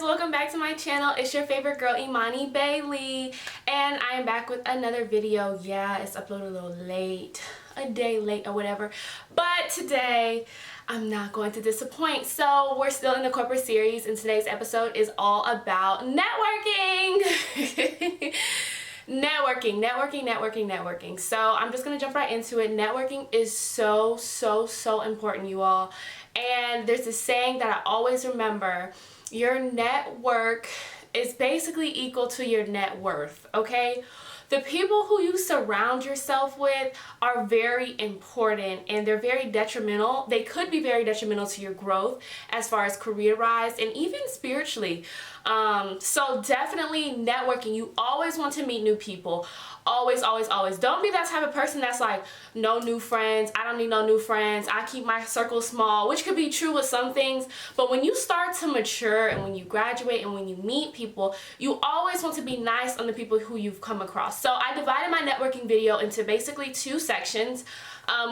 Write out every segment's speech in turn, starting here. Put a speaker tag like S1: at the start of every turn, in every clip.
S1: welcome back to my channel. It's your favorite girl, Imani Bailey, and I am back with another video. Yeah, it's uploaded a little late, a day late or whatever, but today I'm not going to disappoint. So we're still in the corporate series, and today's episode is all about networking. Networking. So I'm just gonna jump right into it. Networking is so important, you all. And there's this saying that I always remember: your network is basically equal to your net worth, okay? The people who you surround yourself with are very important, and they're very detrimental. They could be very detrimental to your growth as far as career-wise and even spiritually. So definitely networking. You always want to meet new people. Always. Don't be that type of person that's like, no new friends. I don't need no new friends. I keep my circle small, which could be true with some things. But when you start to mature and when you graduate and when you meet people, you always want to be nice on the people who you've come across. So I divided my networking video into basically two sections.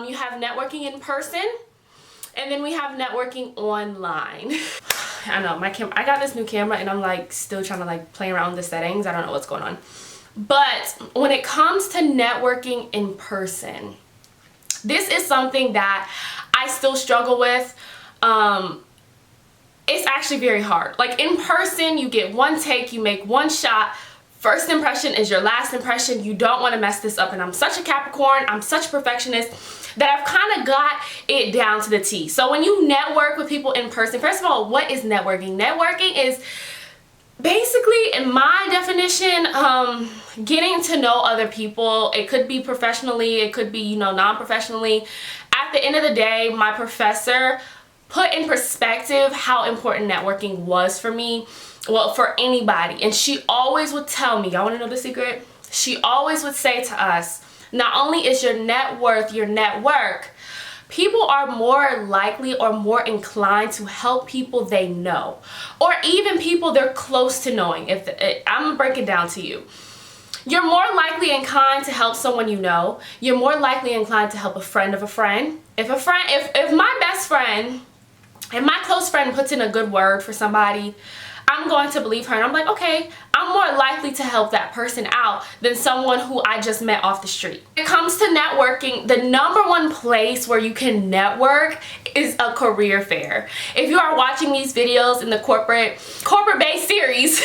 S1: You have networking in person, and then we have networking online. I know my camera, I got this new camera and I'm like still trying to like play around with the settings. I don't know what's going on. But when it comes to networking in person, this is something that I still struggle with. It's actually very hard. Like in person, you get one take, you make one shot. First impression is your last impression. You don't want to mess this up. And I'm such a Capricorn, I'm such a perfectionist that I've kind of got it down to the T. So when you network with people in person, first of all, what is networking? Networking is basically, in my definition, getting to know other people. It could be professionally, it could be, you know, non-professionally. At the end of the day, my professor put in perspective how important networking was for me. Well, for anybody. And she always would tell me, y'all want to know the secret? She always would say to us, not only is your net worth your network, people are more likely or more inclined to help people they know, or even people they're close to knowing. I'm gonna break it down to you. You're more likely inclined to help someone you know. You're more likely inclined to help a friend of a friend. If my best friend and my close friend puts in a good word for somebody, I'm going to believe her, and I'm like, okay, I'm more likely to help that person out than someone who I just met off the street. When it comes to networking, the number one place where you can network is a career fair. If you are watching these videos in the corporate-based series,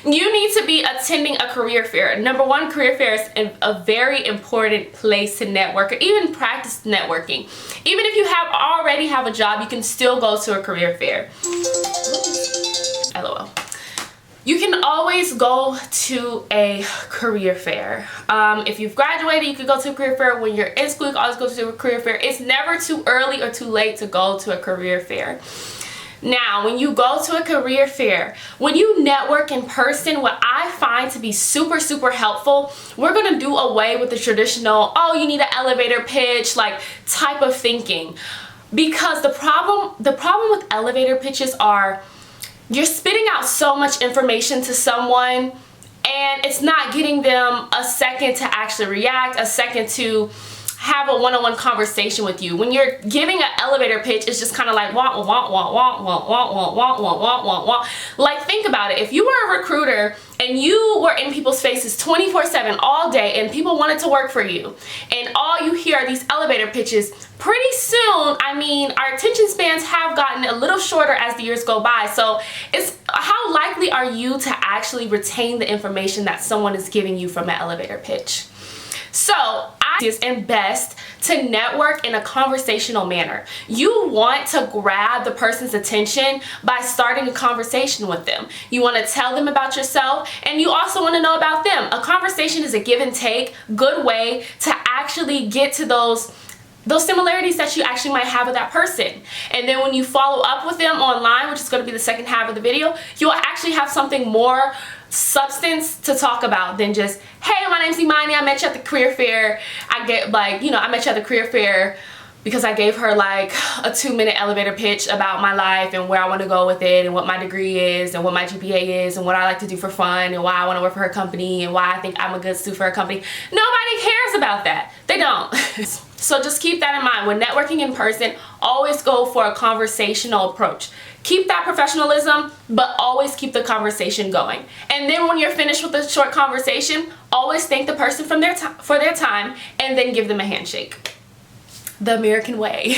S1: you need to be attending a career fair. Number one, career fair is a very important place to network, or even practice networking. Even if you already have a job, you can still go to a career fair. LOL. You can always go to a career fair. If you've graduated, you could go to a career fair. When you're in school, you can always go to a career fair. It's never too early or too late to go to a career fair. Now, when you go to a career fair, when you network in person, what I find to be super helpful, we're gonna do away with the traditional, oh, you need an elevator pitch, like type of thinking. Because the problem with elevator pitches are, you're spitting out so much information to someone and it's not getting them a second to actually react, a second to have a one-on-one conversation with you. When you're giving an elevator pitch, it's just kind of like want. Like, think about it. If you were a recruiter and you were in people's faces 24/7 all day and people wanted to work for you, and all you hear are these elevator pitches, pretty soon, I mean, our attention spans have gotten a little shorter as the years go by. So it's how likely are you to actually retain the information that someone is giving you from an elevator pitch? So it's best to network in a conversational manner. You want to grab the person's attention by starting a conversation with them. You want to tell them about yourself, and you also want to know about them. A conversation is a give and take, good way to actually get to those similarities that you actually might have with that person. And then when you follow up with them online, which is going to be the second half of the video, you'll actually have something more substance to talk about than just, hey, my name's Imani, I met you at the career fair. I met you at the career fair because I gave her like a 2-minute elevator pitch about my life and where I want to go with it and what my degree is and what my GPA is and what I like to do for fun and why I want to work for her company and why I think I'm a good suit for her company. Nobody cares about that. They don't. So just keep that in mind. When networking in person, always go for a conversational approach. Keep that professionalism, but always keep the conversation going. And then when you're finished with the short conversation, always thank the person for their time, and then give them a handshake. The American way.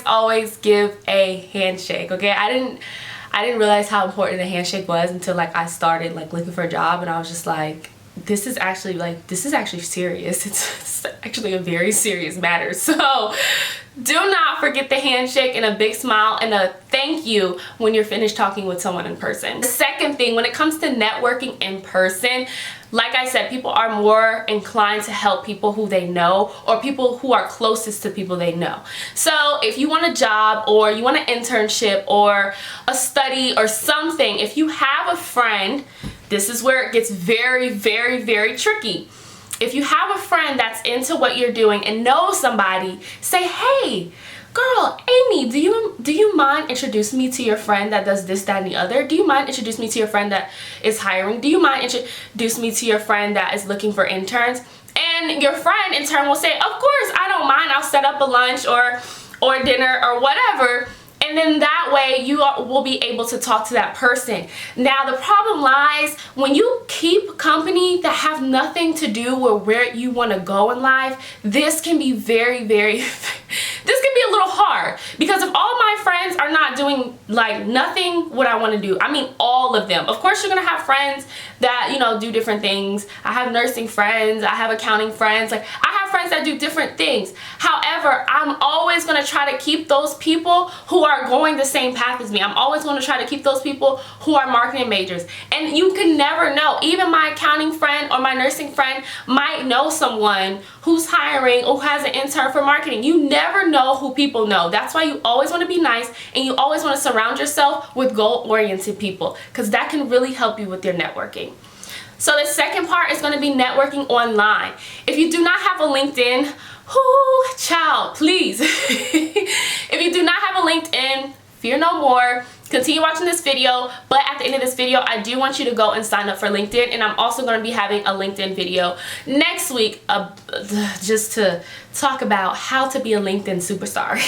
S1: Always give a handshake, okay? I didn't realize how important a handshake was until like I started like looking for a job, and I was just like, this is actually serious. It's actually a very serious matter. So do not forget the handshake and a big smile and a thank you when you're finished talking with someone in person. The second thing, when it comes to networking in person, like I said, people are more inclined to help people who they know, or people who are closest to people they know. So if you want a job, or you want an internship, or a study, or something, if you have a friend, this is where it gets very, very, very tricky. If you have a friend that's into what you're doing and knows somebody, say, hey, girl, Amy, do you mind introducing me to your friend that does this, that, and the other? Do you mind introducing me to your friend that is hiring? Do you mind introducing me to your friend that is looking for interns? And your friend in turn will say, of course, I don't mind. I'll set up a lunch or dinner or whatever. And then that way you will be able to talk to that person. Now the problem lies when you keep company that have nothing to do with where you want to go in life. This can be very, very, this can be a little hard, because if all my friends are not doing like nothing what I want to do, I mean all of them. Of course you're going to have friends that, you know, do different things. I have nursing friends, I have accounting friends, like I have friends that do different things. However, I'm always going to try to keep those people who are going the same path as me. I'm always going to try to keep those people who are marketing majors. And you can never know. Even my accounting friend or my nursing friend might know someone who's hiring or who has an intern for marketing. You never know who people know. That's why you always want to be nice, and you always want to surround yourself with goal-oriented people, because that can really help you with your networking. So the second part is going to be networking online. If you do not have a LinkedIn, child, please. If you do not have a LinkedIn, fear no more. Continue watching this video, but at the end of this video, I do want you to go and sign up for LinkedIn, and I'm also going to be having a LinkedIn video next week just to talk about how to be a LinkedIn superstar.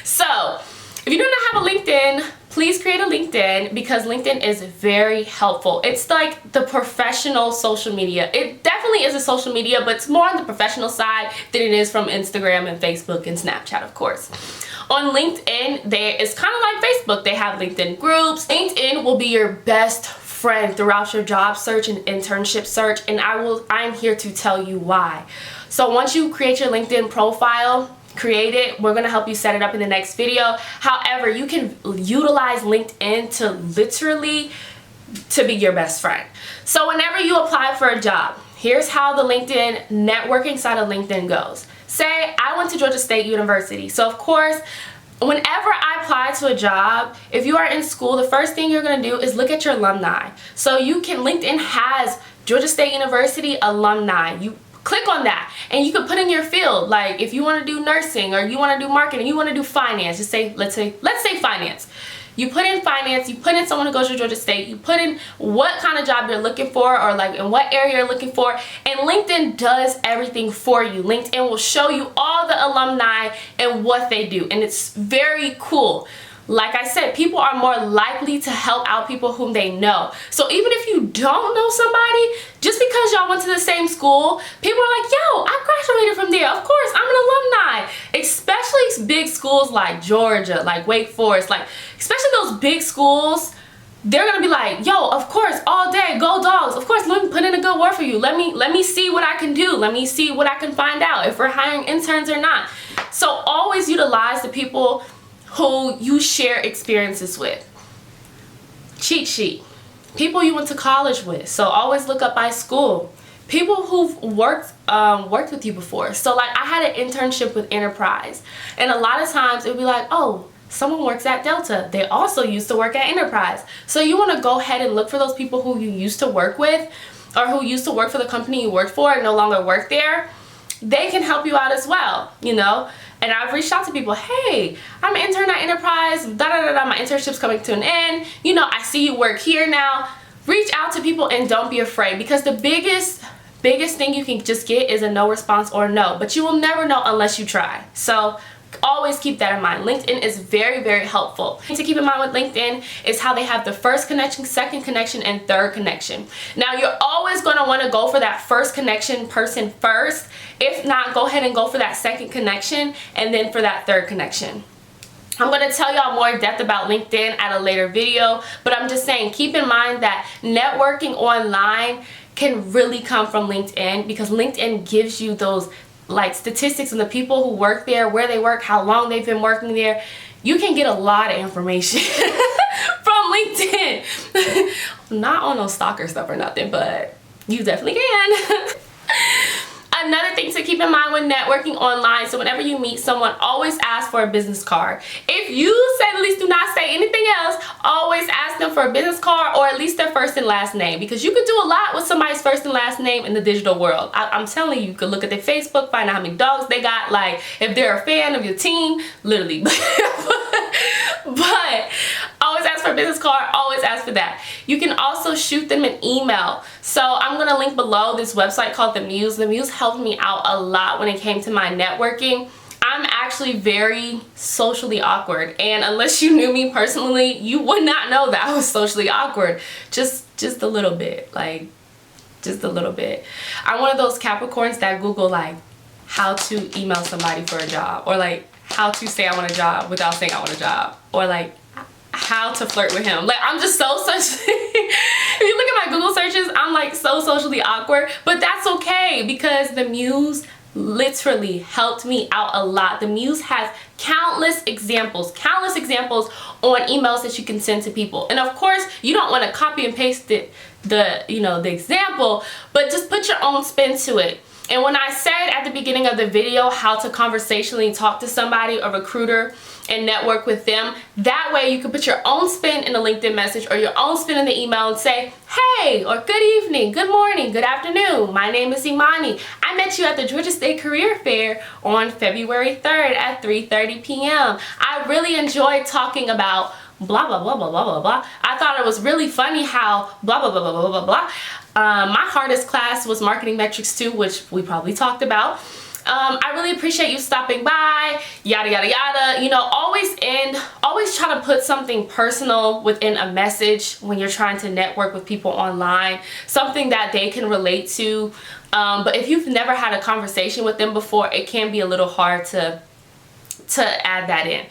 S1: So, if you do not have a LinkedIn, please create a LinkedIn, because LinkedIn is very helpful. It's like the professional social media. It definitely is a social media, but it's more on the professional side than it is from Instagram and Facebook and Snapchat, of course. On LinkedIn, it's kind of like Facebook. They have LinkedIn groups. LinkedIn will be your best friend throughout your job search and internship search, and I'm here to tell you why. So once you create your LinkedIn profile, create it. We're going to help you set it up in the next video. However, you can utilize LinkedIn to literally to be your best friend. So whenever you apply for a job, here's how the LinkedIn networking side of LinkedIn goes. Say I went to Georgia State University. So of course, whenever I apply to a job, if you are in school, the first thing you're going to do is look at your alumni. So LinkedIn has Georgia State University alumni. You click on that and you can put in your field, like if you want to do nursing, or you want to do marketing, you want to do finance, just say let's say finance. You put in finance, you put in someone who goes to Georgia State, you put in what kind of job you're looking for, or like in what area you're looking for, and LinkedIn does everything for you. LinkedIn will show you all the alumni and what they do, and it's very cool. Like I said, people are more likely to help out people whom they know. So even if you don't know somebody, just because y'all went to the same school, people are like, yo, I graduated from there. Of course, I'm an alumni. Especially big schools like Georgia, like Wake Forest, like especially those big schools, they're gonna be like, yo, of course, all day, go Dogs. Of course, let me put in a good word for you. Let me see what I can do. Let me see what I can find out if we're hiring interns or not. So always utilize the people who you share experiences with. Cheat sheet. People you went to college with. So always look up by school. People who've worked with you before. So like I had an internship with Enterprise, and a lot of times it would be like, oh, someone works at Delta. They also used to work at Enterprise. So you want to go ahead and look for those people who you used to work with, or who used to work for the company you worked for and no longer work there. They can help you out as well, you know. And I've reached out to people, hey, I'm an intern at Enterprise, my internship's coming to an end. You know, I see you work here now. Reach out to people and don't be afraid, because the biggest thing you can just get is a no response or no. But you will never know unless you try. So Always keep that in mind. LinkedIn is very, very helpful. And to keep in mind with LinkedIn is how they have the first connection, second connection, and third connection. Now, you're always going to want to go for that first connection person first. If not, go ahead and go for that second connection and then for that third connection. I'm going to tell y'all more in depth about LinkedIn at a later video, but I'm just saying, keep in mind that networking online can really come from LinkedIn, because LinkedIn gives you those like statistics on the people who work there, where they work, how long they've been working there. You can get a lot of information from LinkedIn. Not on no stalker stuff or nothing, but you definitely can. Another thing to keep in mind when networking online, so whenever you meet someone, always ask for a business card. If you say the least, do not say anything else. Always ask them for a business card, or at least their first and last name, because you could do a lot with somebody's first and last name in the digital world. I'm telling you, you could look at their Facebook, find out how many dogs they got, like if they're a fan of your team, literally. But always ask for a business card, always ask for that. You can also shoot them an email. So I'm going to link below this website called the Muse. The Muse helped me out a lot when it came to my networking. I'm actually very socially awkward, and unless you knew me personally, you would not know that I was socially awkward. Just a little bit, like just a little bit. I'm one of those Capricorns that Google like how to email somebody for a job, or like how to say I want a job without saying I want a job, or like how to flirt with him. Like, I'm just so if you look at my Google searches, I'm like so socially awkward, but that's okay, because the Muse literally helped me out a lot. The Muse has countless examples on emails that you can send to people. And of course, you don't want to copy and paste the example, but just put your own spin to it. And when I said at the beginning of the video how to conversationally talk to somebody, a recruiter, and network with them, that way you can put your own spin in a LinkedIn message or your own spin in the email and say, hey, or good evening, good morning, good afternoon, my name is Imani. I met you at the Georgia State Career Fair on February 3rd at 3:30 p.m. I really enjoyed talking about blah, blah, blah, blah, blah, blah, blah. I thought it was really funny how blah, blah, blah, blah, blah, blah, blah. My hardest class was Marketing Metrics 2, which we probably talked about. I really appreciate you stopping by, yada, yada, yada. You know, always try to put something personal within a message when you're trying to network with people online, something that they can relate to. But if you've never had a conversation with them before, it can be a little hard to add that in.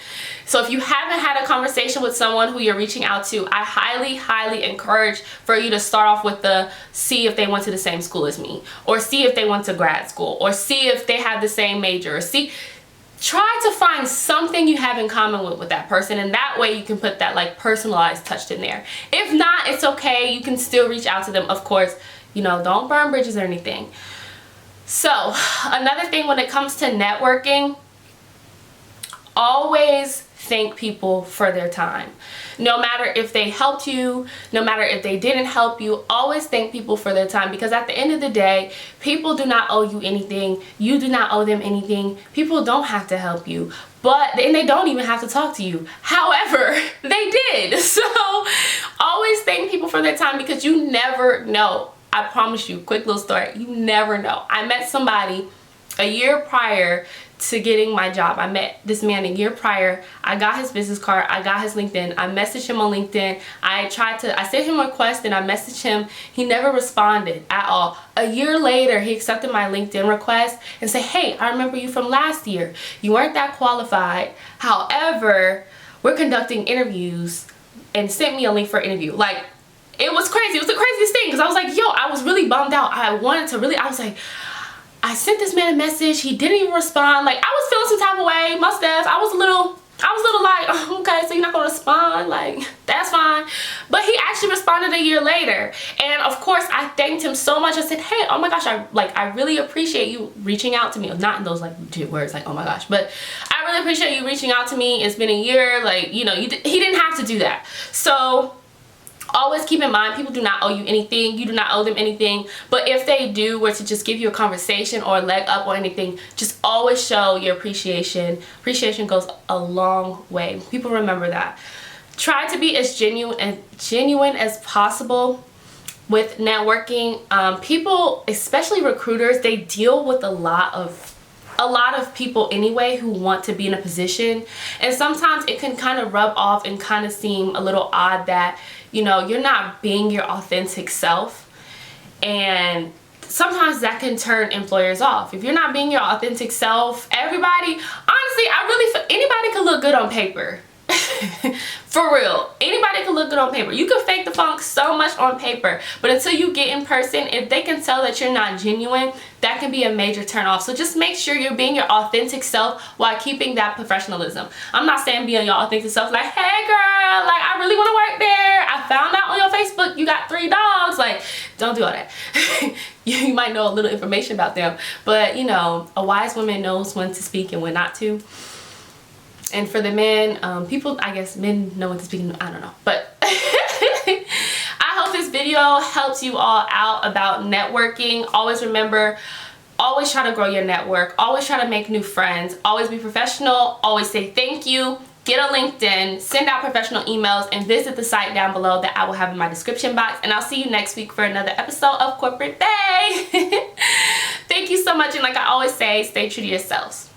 S1: So if you haven't had a conversation with someone who you're reaching out to, I highly encourage for you to start off with see if they went to the same school as me, or see if they went to grad school, or see if they have the same major, or try to find something you have in common with that person, and that way you can put that like personalized touch in there. If not, it's okay, you can still reach out to them. Of course, you know, don't burn bridges or anything. So another thing when it comes to networking, always thank people for their time. No matter if they helped you, no matter if they didn't help you, always thank people for their time, because at the end of the day, people do not owe you anything. You do not owe them anything. People don't have to help you, and they don't even have to talk to you. However, they did. So always thank people for their time, because you never know. I promise you, quick little story, you never know. I met somebody a year prior to getting my job. I met this man a year prior. I got his business card. I got his LinkedIn. I messaged him on LinkedIn. I sent him a request and I messaged him. He never responded at all. A year later, he accepted my LinkedIn request and said, hey, I remember you from last year. You weren't that qualified. However, we're conducting interviews, and sent me a link for an interview. Like, it was crazy. It was the craziest thing, because I was like, yo, I was really bummed out. I was like, I sent this man a message, he didn't even respond. Like, I was feeling some type of way, must have. I was a little like, oh, okay, so you're not gonna respond? Like, that's fine. But he actually responded a year later. And of course, I thanked him so much. I said, hey, oh my gosh, I really appreciate you reaching out to me. Not in those like legit words, like, oh my gosh, but I really appreciate you reaching out to me. It's been a year, like, you know, he didn't have to do that. So always keep in mind, people do not owe you anything. You do not owe them anything. But if they were to just give you a conversation or a leg up or anything, just always show your appreciation. Appreciation goes a long way. People remember that. Try to be as genuine as possible with networking. People, especially recruiters, they deal with a lot of a lot of people anyway who want to be in a position, and sometimes it can kind of rub off and kind of seem a little odd that, you know, you're not being your authentic self, and sometimes that can turn employers off. If you're not being your authentic self, everybody, honestly, I really feel anybody can look good on paper. For real, anybody can look good on paper. You can fake the funk so much on paper, but until you get in person, if they can tell that you're not genuine, that can be a major turn off. So just make sure you're being your authentic self while keeping that professionalism. I'm not saying being your authentic self like, hey girl, like I really want to work there, I found out on your Facebook you got 3 dogs. Like, don't do all that. You might know a little information about them, but you know, a wise woman knows when to speak and when not to. And for the men, people, I guess men know when to speak, I don't know. But I hope this video helps you all out about networking. Always remember, always try to grow your network. Always try to make new friends. Always be professional. Always say thank you. Get a LinkedIn. Send out professional emails. And visit the site down below that I will have in my description box. And I'll see you next week for another episode of Corporate Bay. Thank you so much. And like I always say, stay true to yourselves.